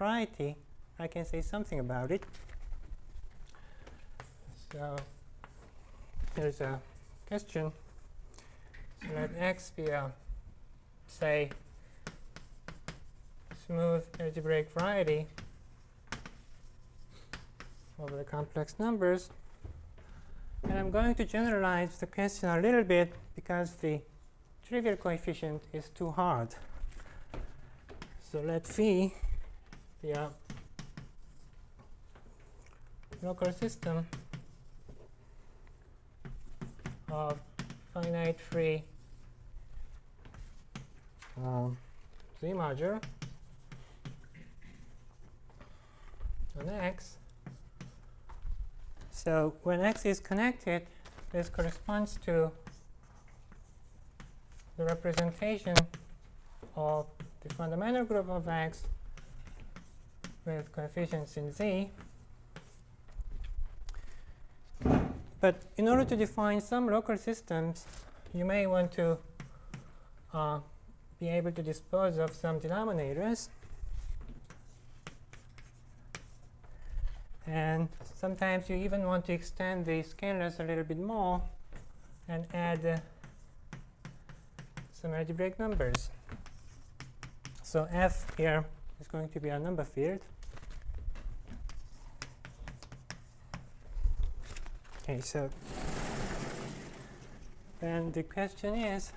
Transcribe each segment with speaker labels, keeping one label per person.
Speaker 1: variety, I can say something about it. So here's a question. So let X be a, say, smooth algebraic variety over the complex numbers. And I'm going to generalize the question a little bit because the trivial coefficient is too hard. So let phi be a local system of finite free Z major on X. So when X is connected, this corresponds to the representation of the fundamental group of X with coefficients in Z. But in order to define some local systems, you may want to be able to dispose of some denominators. And sometimes you even want to extend the scalars a little bit more and add some algebraic numbers. So F here is going to be a number field. Okay, so then the question is,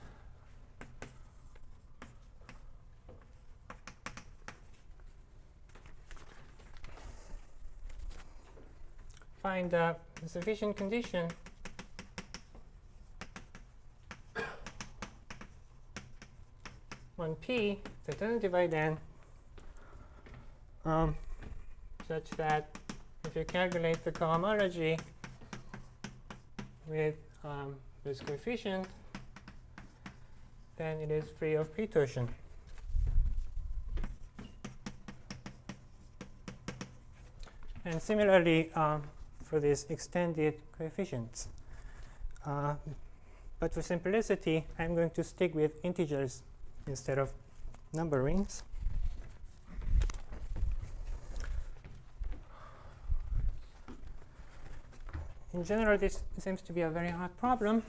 Speaker 1: find a sufficient condition on P that doesn't divide N such that if you calculate the cohomology with this coefficient, then it is free of P torsion. And similarly for these extended coefficients. But for simplicity, I'm going to stick with integers instead of number rings. In general, this seems to be a very hard problem.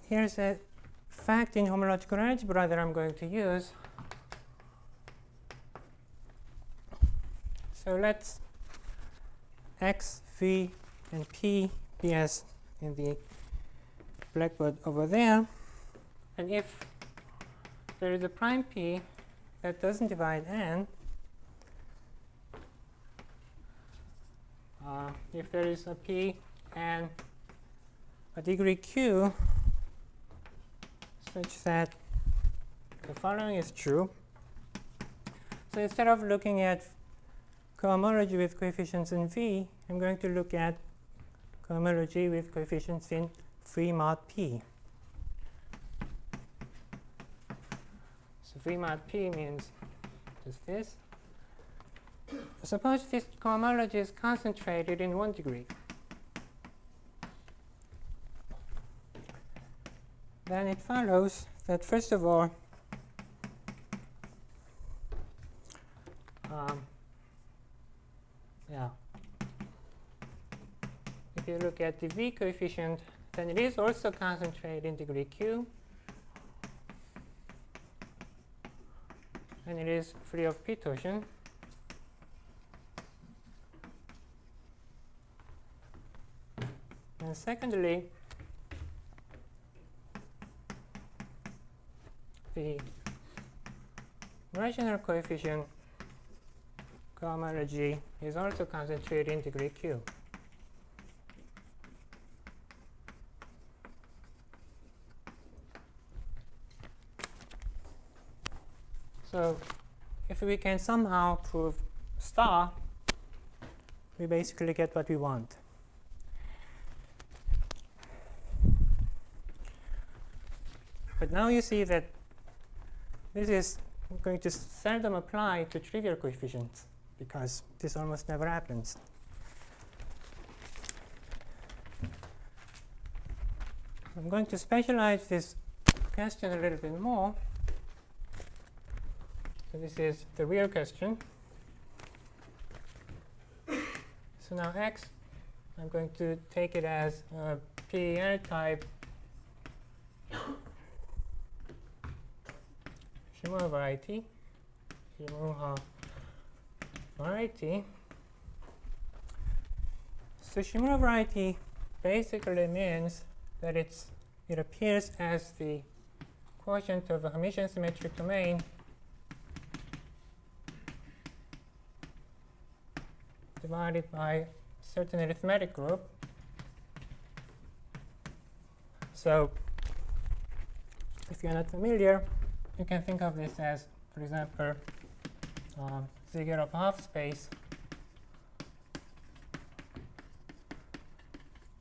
Speaker 1: Here's a fact in homological algebra that I'm going to use. So let's X, V, and P be as in the blackboard over there. And if there is a prime P that doesn't divide N, if there is a P and a degree Q such that the following is true. So instead of looking at cohomology with coefficients in V, I'm going to look at cohomology with coefficients in phi mod P. So phi mod P means just this. Suppose this cohomology is concentrated in 1 degree. Then it follows that first of all, if you look at the V coefficient, then it is also concentrated in degree Q, and it is free of P torsion. And secondly, the rational coefficient cohomology is also concentrated in degree Q. So if we can somehow prove star, we basically get what we want. But now you see that this is going to seldom apply to trivial coefficients because this almost never happens. I'm going to specialize this question a little bit more So this is the real question. So now X, I'm going to take it as a PEL-Type Shimura variety. Shimura variety. So Shimura variety basically means that it appears as the quotient of a Hermitian symmetric domain divided by a certain arithmetic group. So if you're not familiar, you can think of this as, for example, Ziegler of half space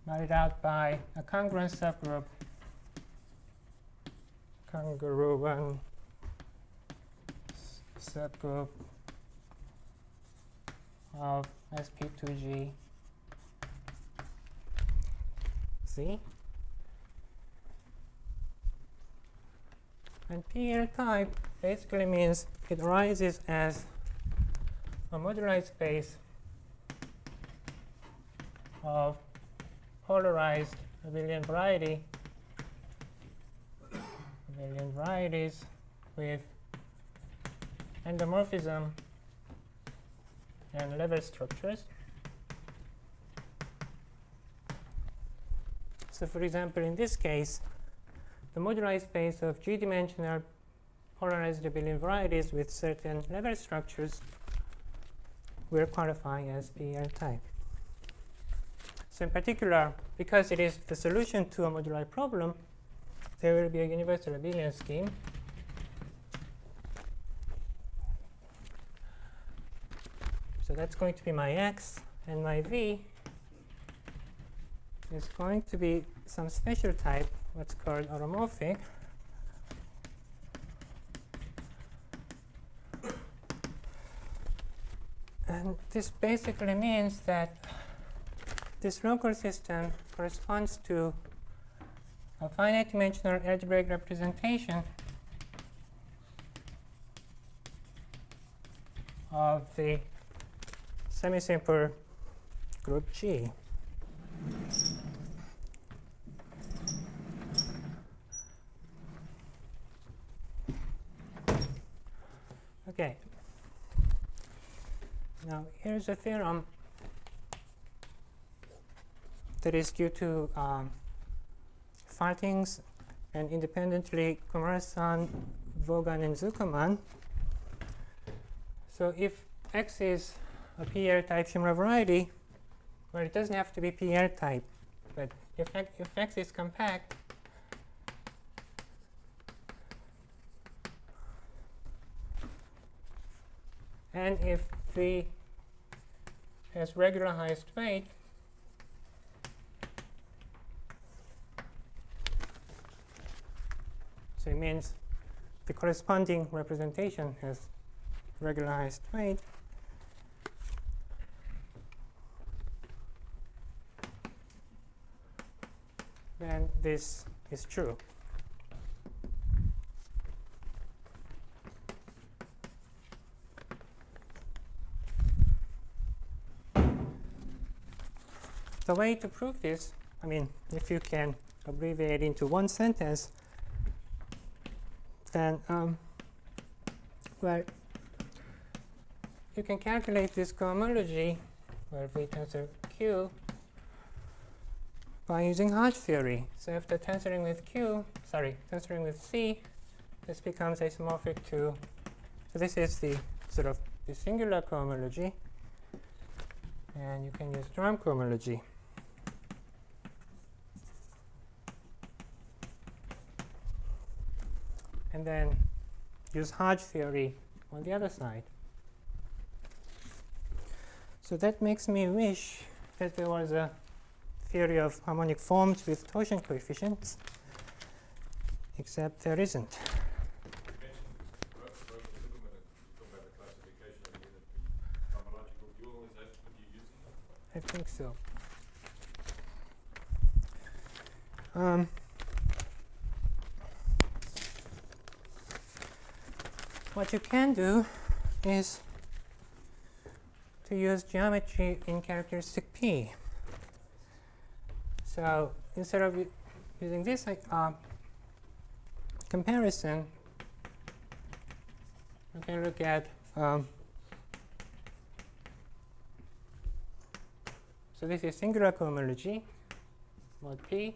Speaker 1: divided out by a congruent subgroup, congruent subgroup of sp2g Z. And PEL-Type basically means it arises as a moduli space of polarized abelian varieties with endomorphism and level structures. So for example, in this case, the moduli space of g-dimensional polarized abelian varieties with certain level structures will qualify as PEL-Type. So in particular, because it is the solution to a moduli problem, there will be a universal abelian scheme. So that's going to be my X, and my V is going to be some special type, what's called automorphic. And this basically means that this local system corresponds to a finite dimensional algebraic representation of the semisimple group G. Okay. Now here's a theorem that is due to Faltings and independently Komura-san, Vaughan, and Zuckerman. So if X is a PEL-type Shimura variety, well, it doesn't have to be PEL-type, but if X is compact, and if V has regularized weight, so it means the corresponding representation has regularized weight, then this is true. The way to prove this, I mean, if you can abbreviate into one sentence, then, well, you can calculate this cohomology, where V tensor Q, by using Hodge theory. So after tensoring with C, this becomes isomorphic to, so this is the sort of the singular cohomology, and you can use drum cohomology. And then use Hodge theory on the other side. So that makes me wish that there was a theory of harmonic forms with torsion coefficients, except there isn't. I think so. what you can do is to use geometry in characteristic P. So instead of using this comparison, we can look at so this is singular cohomology, mod P.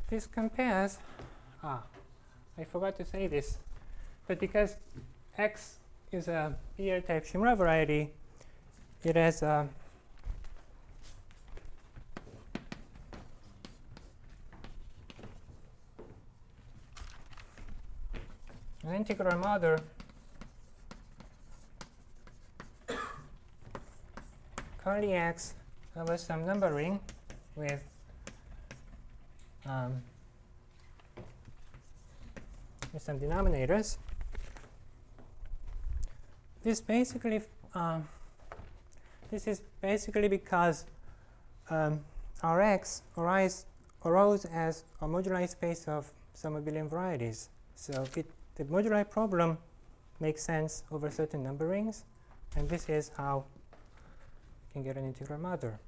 Speaker 1: This compares, I forgot to say this, but because X is a PEL-Type Shimura variety, it has an integral mother curly X over some numbering with some denominators. This basically this is basically because our X arose as a moduli space of some abelian varieties. So the moduli problem makes sense over certain numberings, and this is how you can get an integral mother.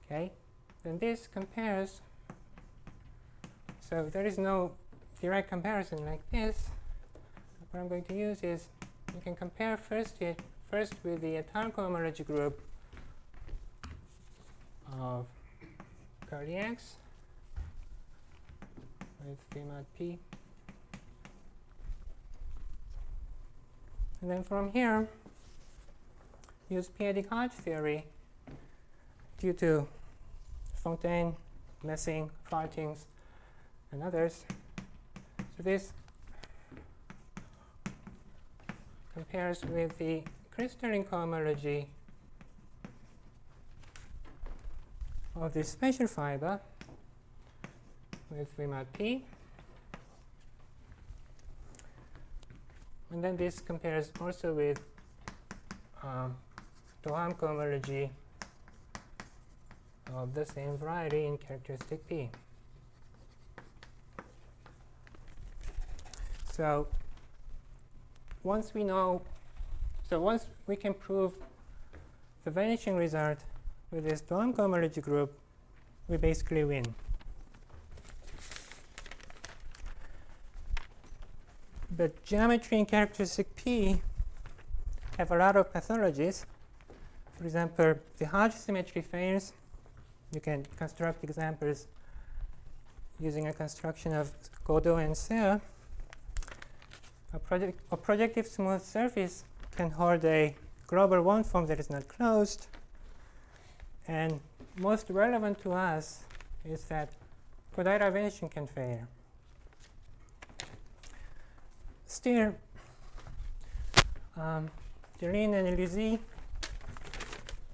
Speaker 1: Okay, then this compares. So there is no direct comparison like this. What I'm going to use is you can compare first with the entire cohomology group of curly X with V mod P. And then from here, use p-adic Hodge theory due to Fontaine, Messing, Fartings, and others. So this compares with the crystalline cohomology of this spatial fiber with V mod P. And then this compares also with Torsion cohomology of the same variety in characteristic P. So once we can prove the vanishing result with this Torsion cohomology group, we basically win. But geometry and characteristic P have a lot of pathologies. For example, the Hodge symmetry fails. You can construct examples using a construction of Godot and Suh. A projective smooth surface can hold a global one form that is not closed. And most relevant to us is that Kodaira vanishing can fail. Still, Jeline and Elysée,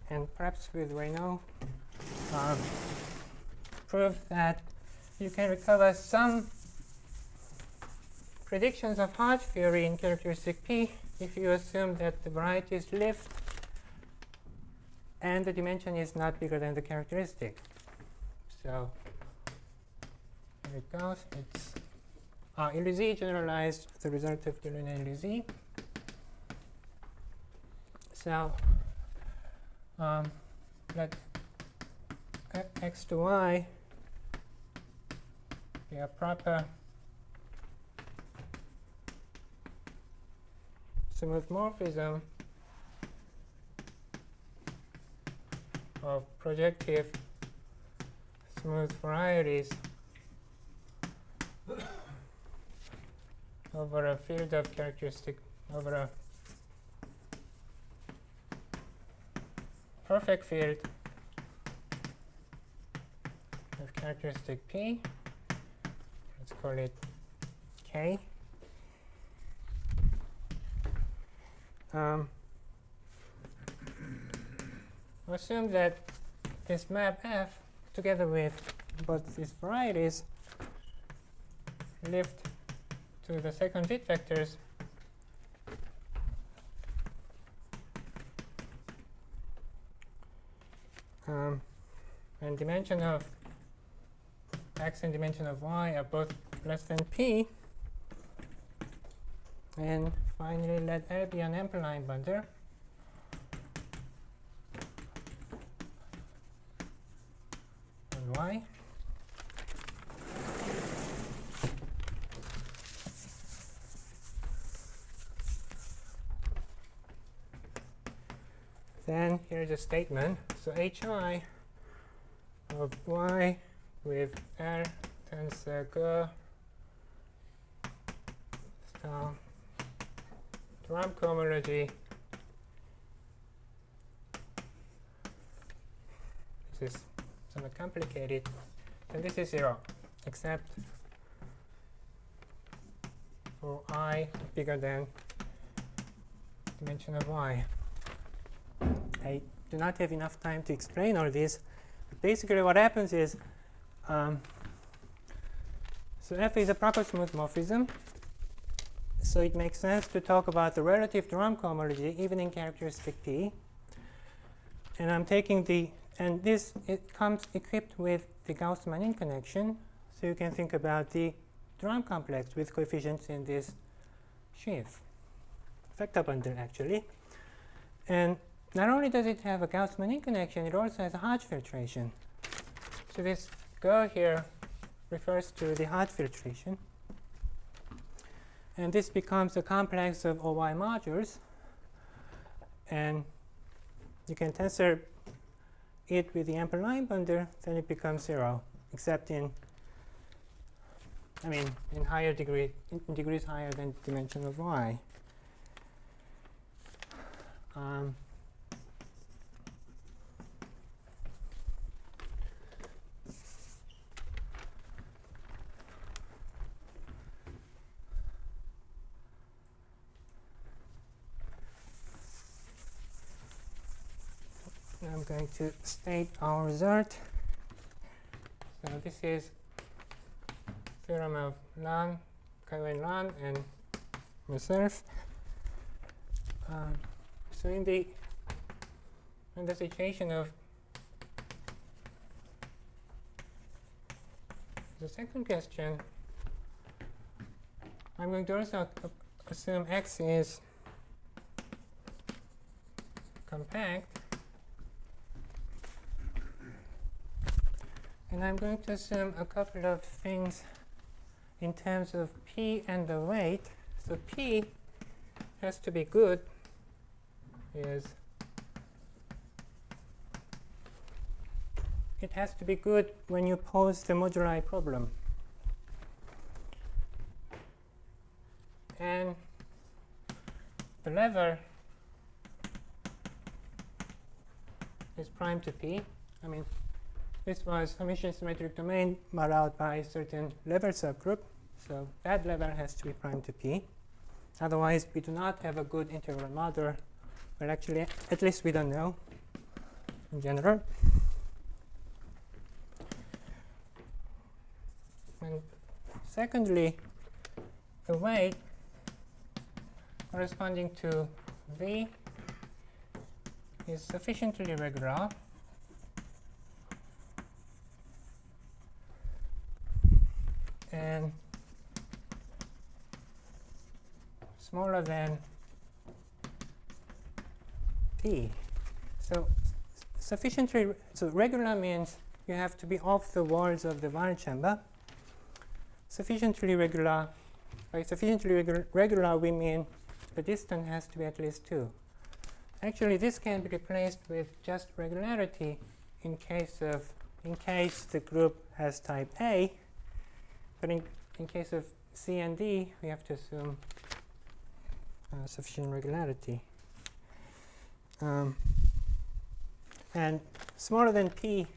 Speaker 1: and perhaps with Raynaud, prove that you can recover some predictions of Hodge theory in characteristic P if you assume that the varieties lift and the dimension is not bigger than the characteristic. So here it goes. It's Elysée generalized the result of Jeline and Elysée. So let X to Y be a proper smooth morphism of projective smooth varieties over a field of characteristic, over a perfect field of characteristic P. Let's call it K. Assume that this map F, together with both these varieties, lift to the second bit vectors when dimension of x and dimension of y are both less than p. And finally, let L be an ample line bundle. On y. Then here's a statement. So hi of y with L tensor G star drum cohomology. This is somewhat complicated, and this is 0, except for I bigger than dimension of y. I do not have enough time to explain all this, but basically what happens is, so F is a proper smooth morphism, so it makes sense to talk about the relative drum cohomology even in characteristic P. And I'm taking and this, it comes equipped with the Gauss-Manin connection, so you can think about the drum complex with coefficients in this sheaf, vector bundle actually. And not only does it have a Gauss-Manin connection, it also has a Hodge filtration. So this G here refers to the Hodge filtration. And this becomes a complex of OY modules. And you can tensor it with the ample line bundle, then it becomes 0, except in higher degree, in degrees higher than dimension of y. I'm going to state our result. So this is theorem of Lan, Cohen-Lan, and myself. So in the situation of the second question, I'm going to also assume X is compact. And I'm going to assume a couple of things in terms of P and the weight. So P has to be good, it has to be good when you pose the moduli problem. And the lever is prime to P. This was Hermitian symmetric domain marked out by a certain lever subgroup. So that lever has to be prime to P. Otherwise, we do not have a good integral model. Well, actually, at least we don't know in general. And secondly, the weight corresponding to V is sufficiently regular and smaller than P. So sufficiently, so regular means you have to be off the walls of the Weyl chamber. Sufficiently regular, by sufficiently regular we mean the distance has to be at least 2. Actually, this can be replaced with just regularity in case the group has type A. But in case of C and D, we have to assume sufficient regularity. And smaller than P,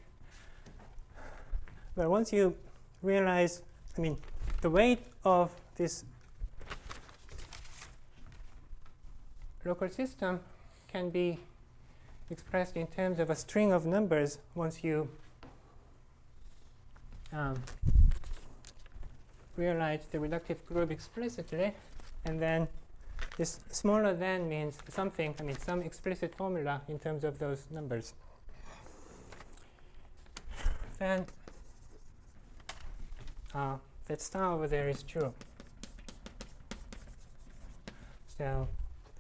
Speaker 1: well, once you realize, the weight of this local system can be expressed in terms of a string of numbers once you realize the reductive group explicitly, and then this smaller than means something, some explicit formula in terms of those numbers. then that star over there is true. So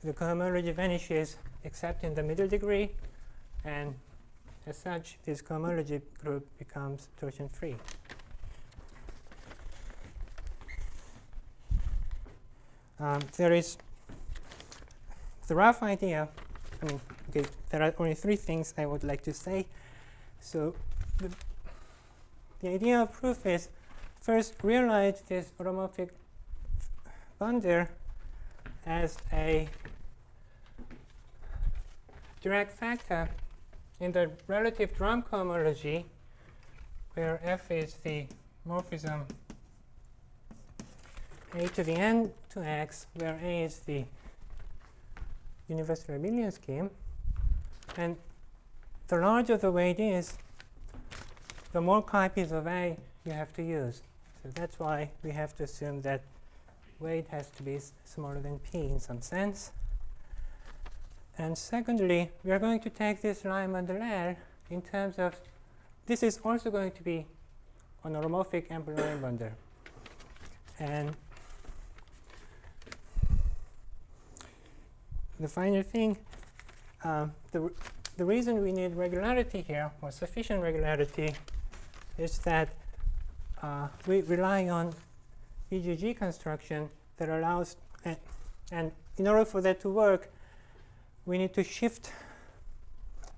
Speaker 1: the cohomology vanishes except in the middle degree, and as such, this cohomology group becomes torsion-free. There is the rough idea. I mean, okay, there are only 3 things I would like to say. So the idea of proof is, first, realize this holomorphic bundle as a direct factor in the relative drum cohomology, where F is the morphism A to the n to x, where A is the universal abelian scheme. And the larger the weight is, the more copies of A you have to use. So that's why we have to assume that weight has to be smaller than p in some sense. And secondly, we are going to take this line under L in terms of, this is also going to be an holomorphic ample line bundle. And the final thing, the reason we need regularity here, or sufficient regularity, is that we rely on EGG construction that allows, and in order for that to work, we need to shift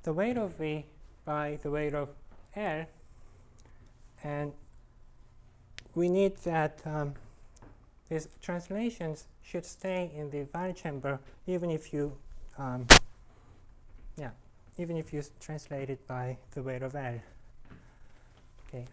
Speaker 1: the weight of V by the weight of L, and we need that these translations should stay in the Weyl chamber, even if you even if you translate it by the weight of L. Okay,